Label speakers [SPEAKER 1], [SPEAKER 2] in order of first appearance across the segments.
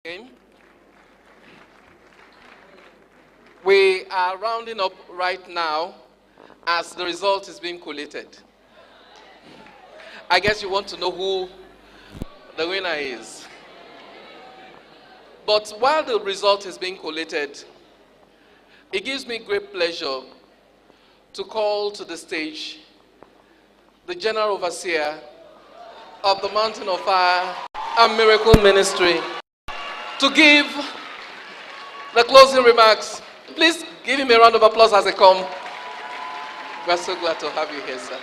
[SPEAKER 1] Again. We are rounding up right now as the result is being collated. I guess you want to know who the winner is. But while the result is being collated, it gives me great pleasure to call to the stage the General Overseer of the Mountain of Fire and Miracle Ministry to give the closing remarks. Please give him a round of applause as they come. We're so glad to have you here, sir.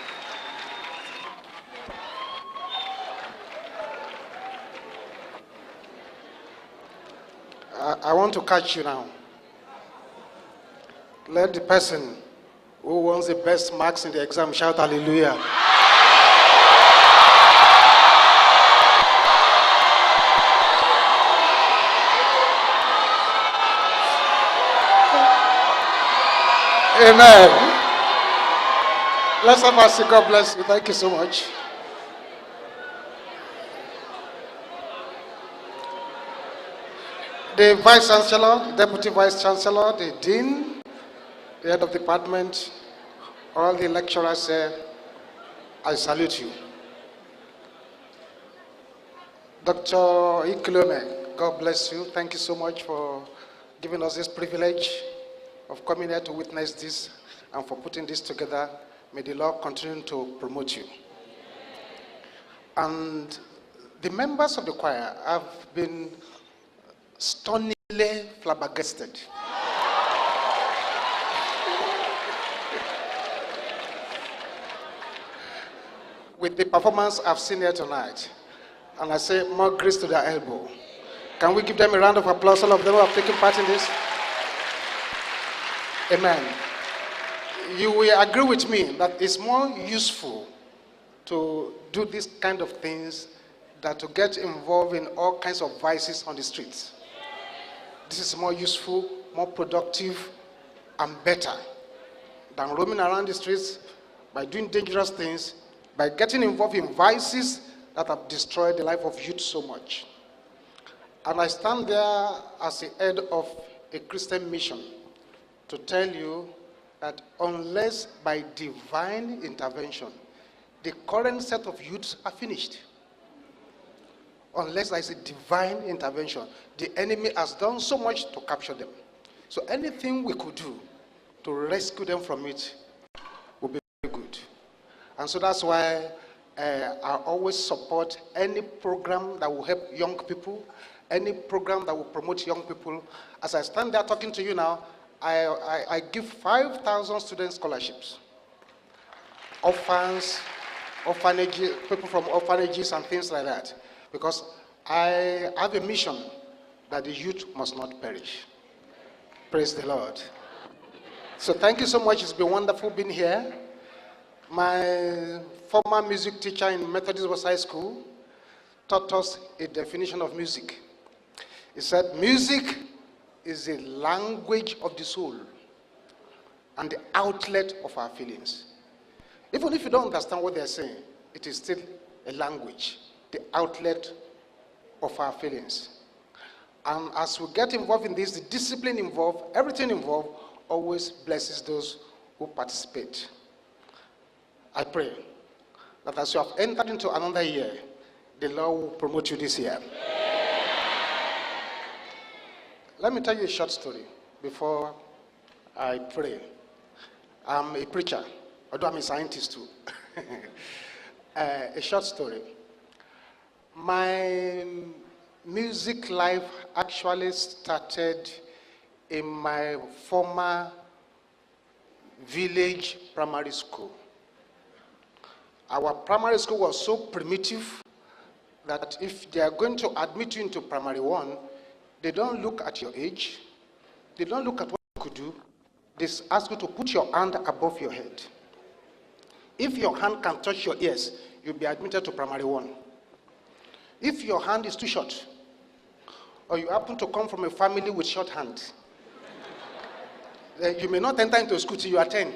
[SPEAKER 2] I want to catch you now. Let the person who wants the best marks in the exam shout hallelujah. Amen. Let's have mercy. God bless you. Thank you so much. The Vice Chancellor, Deputy Vice Chancellor, the Dean, the Head of Department, all the lecturers here, I salute you. Dr. Ikulome, God bless you. Thank you so much for giving us this privilege of coming here to witness this and for putting this together. May the Lord continue to promote you. And the members of the choir have been stunningly flabbergasted. With the performance I've seen here tonight. And I say, more grace to their elbow. Can we give them a round of applause, all of them who have taken part in this? Amen. You will agree with me that it's more useful to do these kind of things than to get involved in all kinds of vices on the streets. This is more useful, more productive, and better than roaming around the streets by doing dangerous things, by getting involved in vices that have destroyed the life of youth so much. And I stand there as the head of a Christian mission to tell you that unless by divine intervention, the current set of youths are finished. Unless there is a divine intervention, the enemy has done so much to capture them. So anything we could do to rescue them from it would be very good. And so that's why I always support any program that will help young people, any program that will promote young people. As I stand there talking to you now, I give 5,000 student scholarships. Orphans, orphanages, people from orphanages and things like that. Because I have a mission that the youth must not perish. Praise the Lord. So thank you so much. It's been wonderful being here. My former music teacher in Methodist West High School taught us a definition of music. He said, music is the language of the soul and the outlet of our feelings. Even if you don't understand what they're saying, it is still a language, the outlet of our feelings. And as we get involved in this, the discipline involved, everything involved, always blesses those who participate. I pray that as you have entered into another year, the Lord will promote you this year. Let me tell you a short story before I pray. I'm a preacher, although I'm a scientist too. A short story. My music life actually started in my former village primary school. Our primary school was so primitive that if they are going to admit you into primary one, they don't look at your age. They don't look at what you could do. They ask you to put your hand above your head. If your hand can touch your ears, you'll be admitted to primary one. If your hand is too short, or you happen to come from a family with short hands, then you may not enter into school till you are 10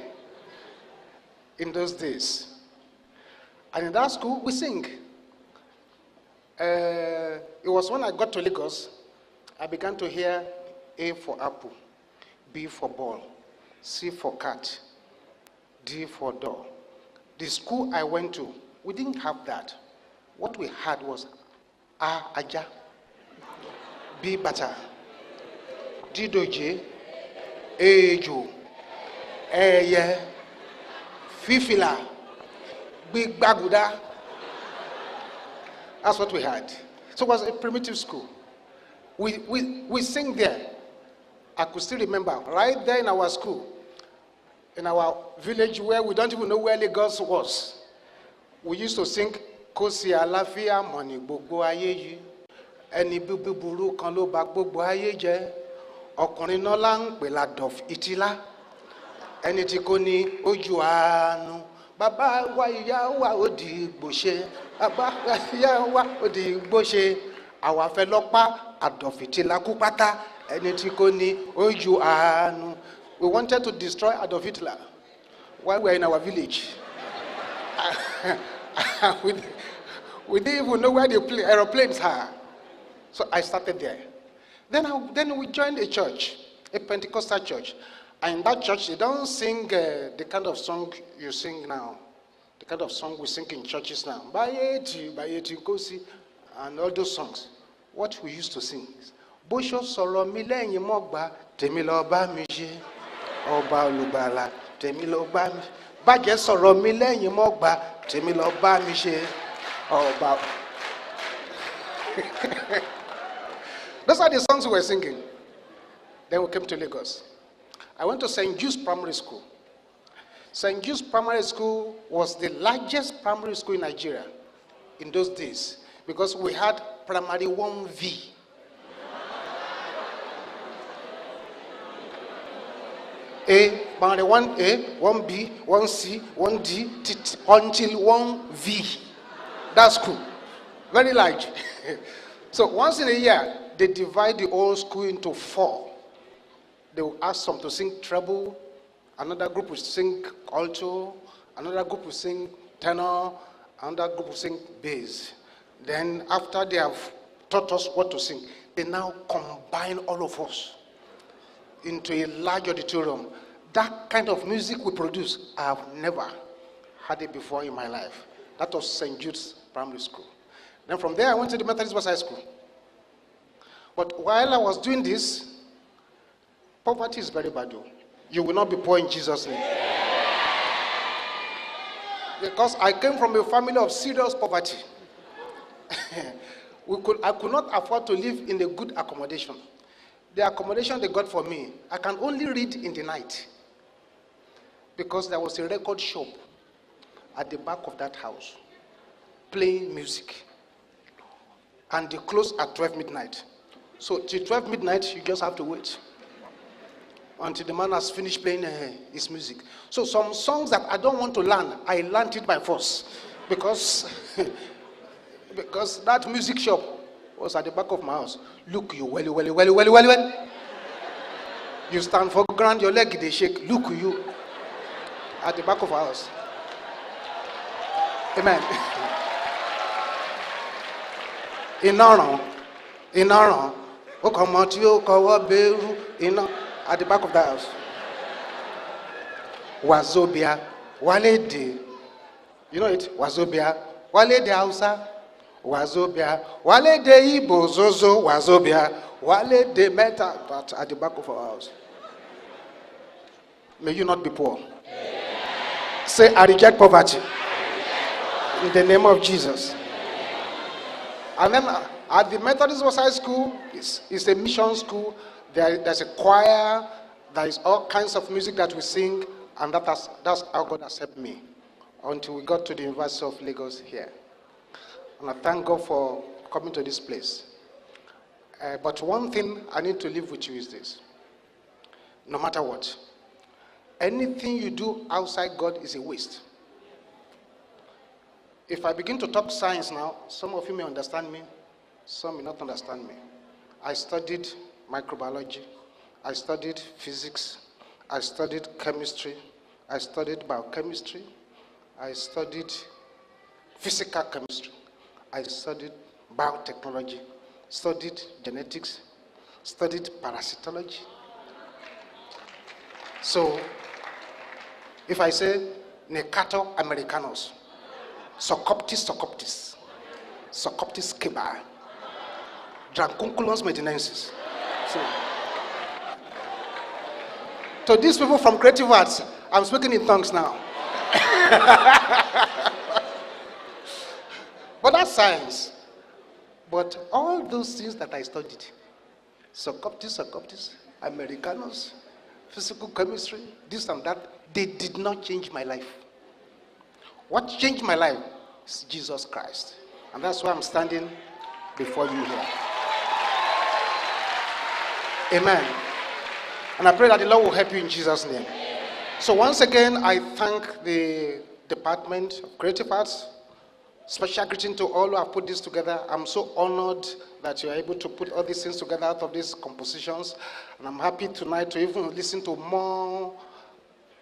[SPEAKER 2] in those days. And in that school, we sing. It was when I got to Lagos I began to hear A for apple, B for ball, C for cat, D for door. The school I went to, we didn't have that. What we had was A, aja, B, bata, D, doje, A, jo, Eye, Fifila, Big Baguda. That's what we had. So it was a primitive school. We sing there. I could still remember, right there in our school, in our village where we don't even know where Lagos was. We used to sing, Kosi Alafia Moni Gbogbo Aye Eni Buburu Kan Lo Ba Gbogbo Aye Je, Ọkùnrin náà là ń pè l'Adolf Hitler, ẹni tí kò ní ojú àánú, bàbá wa ìyá wa ó di gbòṣe, bàbá wa ìyá wa ó di gbòṣe, àwa fẹ́ lọ pa Adolf Hitler kú pátá, ẹni tí kò ní ojú àánú. We wanted to destroy Adolf Hitler while we were in our village. we didn't even know where the aeroplanes are. So I started there. Then we joined a church, a Pentecostal church. And in that church, they don't sing the kind of song you sing now. The kind of song we sing in churches now. Bayeti, Kosi, and all those songs. What we used to sing is, Bosho soro mi lẹ́yìn mogba, tèmi lọ bá mi ṣe. Ọba olùgbàlà, tèmi lọ bá mi. Bàjẹ́ sọ̀rọ̀ mi lẹ́yìn mogba, tèmi lọ bá mi ṣe. Ọba. Those are the songs we were singing. Then we came to Lagos. I went to St. Jude's Primary School. St. Jude's Primary School was the largest primary school in Nigeria in those days because we had primary 1V. Primary 1A, 1B, 1C, 1D, until 1V. That's school. Very large. So once in a year, they divide the whole school into 4. They will ask some to sing treble, another group will sing alto, another group will sing tenor, another group will sing bass. Then after they have taught us what to sing, they now combine all of us into a large auditorium. That kind of music we produce, I have never had it before in my life. That was St. Jude's Primary School. Then from there, I went to the Methodist Boys High School. But while I was doing this, poverty is very bad. You will not be poor in Jesus' name. Because I came from a family of serious poverty. I could not afford to live in a good accommodation. The accommodation they got for me, I can only read in the night. Because there was a record shop at the back of that house, playing music. And they closed at 12 midnight. So till 12 midnight, you just have to wait until the man has finished playing his music. So some songs that I don't want to learn, I learned it by force. Because that music shop was at the back of my house. Look, you well. You stand for ground, your leg they shake. Look, you at the back of our house. Amen. Inaran. At the back of the house. Wazobia, Walede. You know it? Wazobia, Walede Hausa. Wazobia, Walede Ibo, Zozo, Wazobia, Walede Meta, but at the back of our house. May you not be poor. Say, I reject poverty. In the name of Jesus. And then at the Methodist Boys High School, it's a mission school. There's a choir. There is all kinds of music that we sing, and that's how God has helped me until we got to the University of Lagos here. And I thank God for coming to this place. But one thing I need to leave with you is this. No matter what, anything you do outside God is a waste. If I begin to talk science now, some of you may understand me, some may not understand me. I studied microbiology, I studied physics, I studied chemistry, I studied biochemistry, I studied physical chemistry, I studied biotechnology, studied genetics, studied parasitology. So, if I say Necato americanus, Socoptis socoptis, Socoptis kiba, Drancunculus medinensis. So, to these people from creative arts, I'm speaking in tongues now. But that's science. But all those things that I studied, Socoptis, Americanus, physical chemistry, this and that, they did not change my life. What changed my life is Jesus Christ. And that's why I'm standing before you here. Amen. And I pray that the Lord will help you in Jesus' name. So once again, I thank the Department of Creative Arts. Special greeting to all who have put this together. I'm so honored that you're able to put all these things together out of these compositions. And I'm happy tonight to even listen to more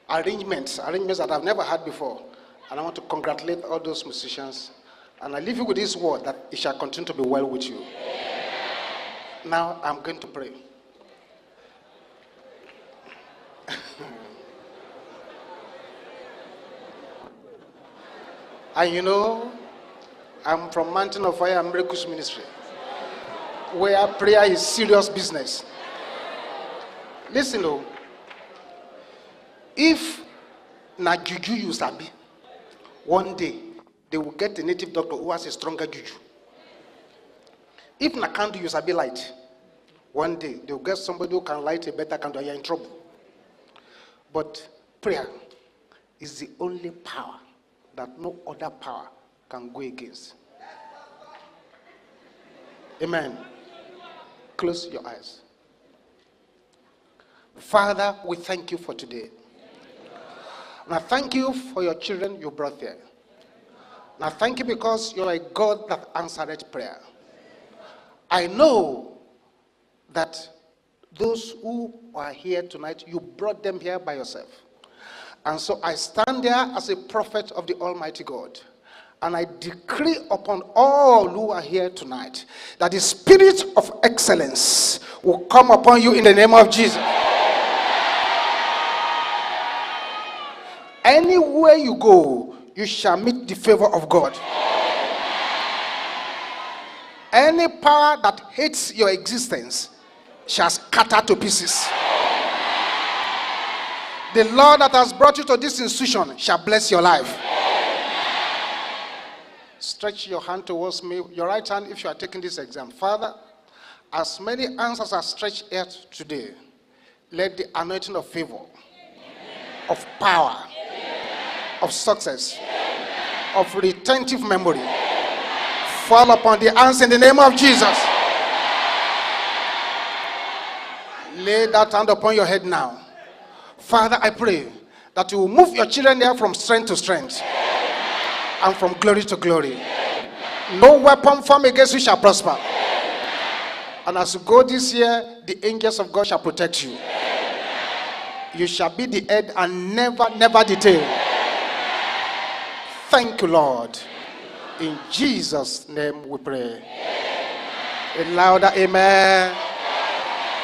[SPEAKER 2] arrangements that I've never had before. And I want to congratulate all those musicians. And I leave you with this word that it shall continue to be well with you. Now I'm going to pray. And you know, I'm from Mountain of Fire and Miracles Ministry, where prayer is serious business. Listen, though, if na juju you sabi, one day they will get a native doctor who has a stronger juju. If na candle you sabi light, one day they will get somebody who can light a better candle. You're in trouble. But prayer is the only power that no other power can go against. Amen. Close your eyes. Father, we thank you for today. And I thank you for your children you brought here. And I thank you because you're a God that answered prayer. I know that those who are here tonight, you brought them here by yourself. And so I stand there as a prophet of the Almighty God. And I decree upon all who are here tonight that the spirit of excellence will come upon you in the name of Jesus. Anywhere you go, you shall meet the favor of God. Any power that hates your existence shall scatter to pieces. The Lord that has brought you to this institution shall bless your life. Stretch your hand towards me, your right hand, if you are taking this exam. Father, as many answers are stretched here today, let the anointing of favor, of power, of success, of retentive memory fall upon the hands in the name of Jesus. Lay that hand upon your head now. Father, I pray that you will move your children here from strength to strength and from glory to glory. No weapon formed against you shall prosper. And as you go this year, the angels of God shall protect you. You shall be the head and never the tail. Thank you, Lord. In Jesus' name we pray. A louder amen.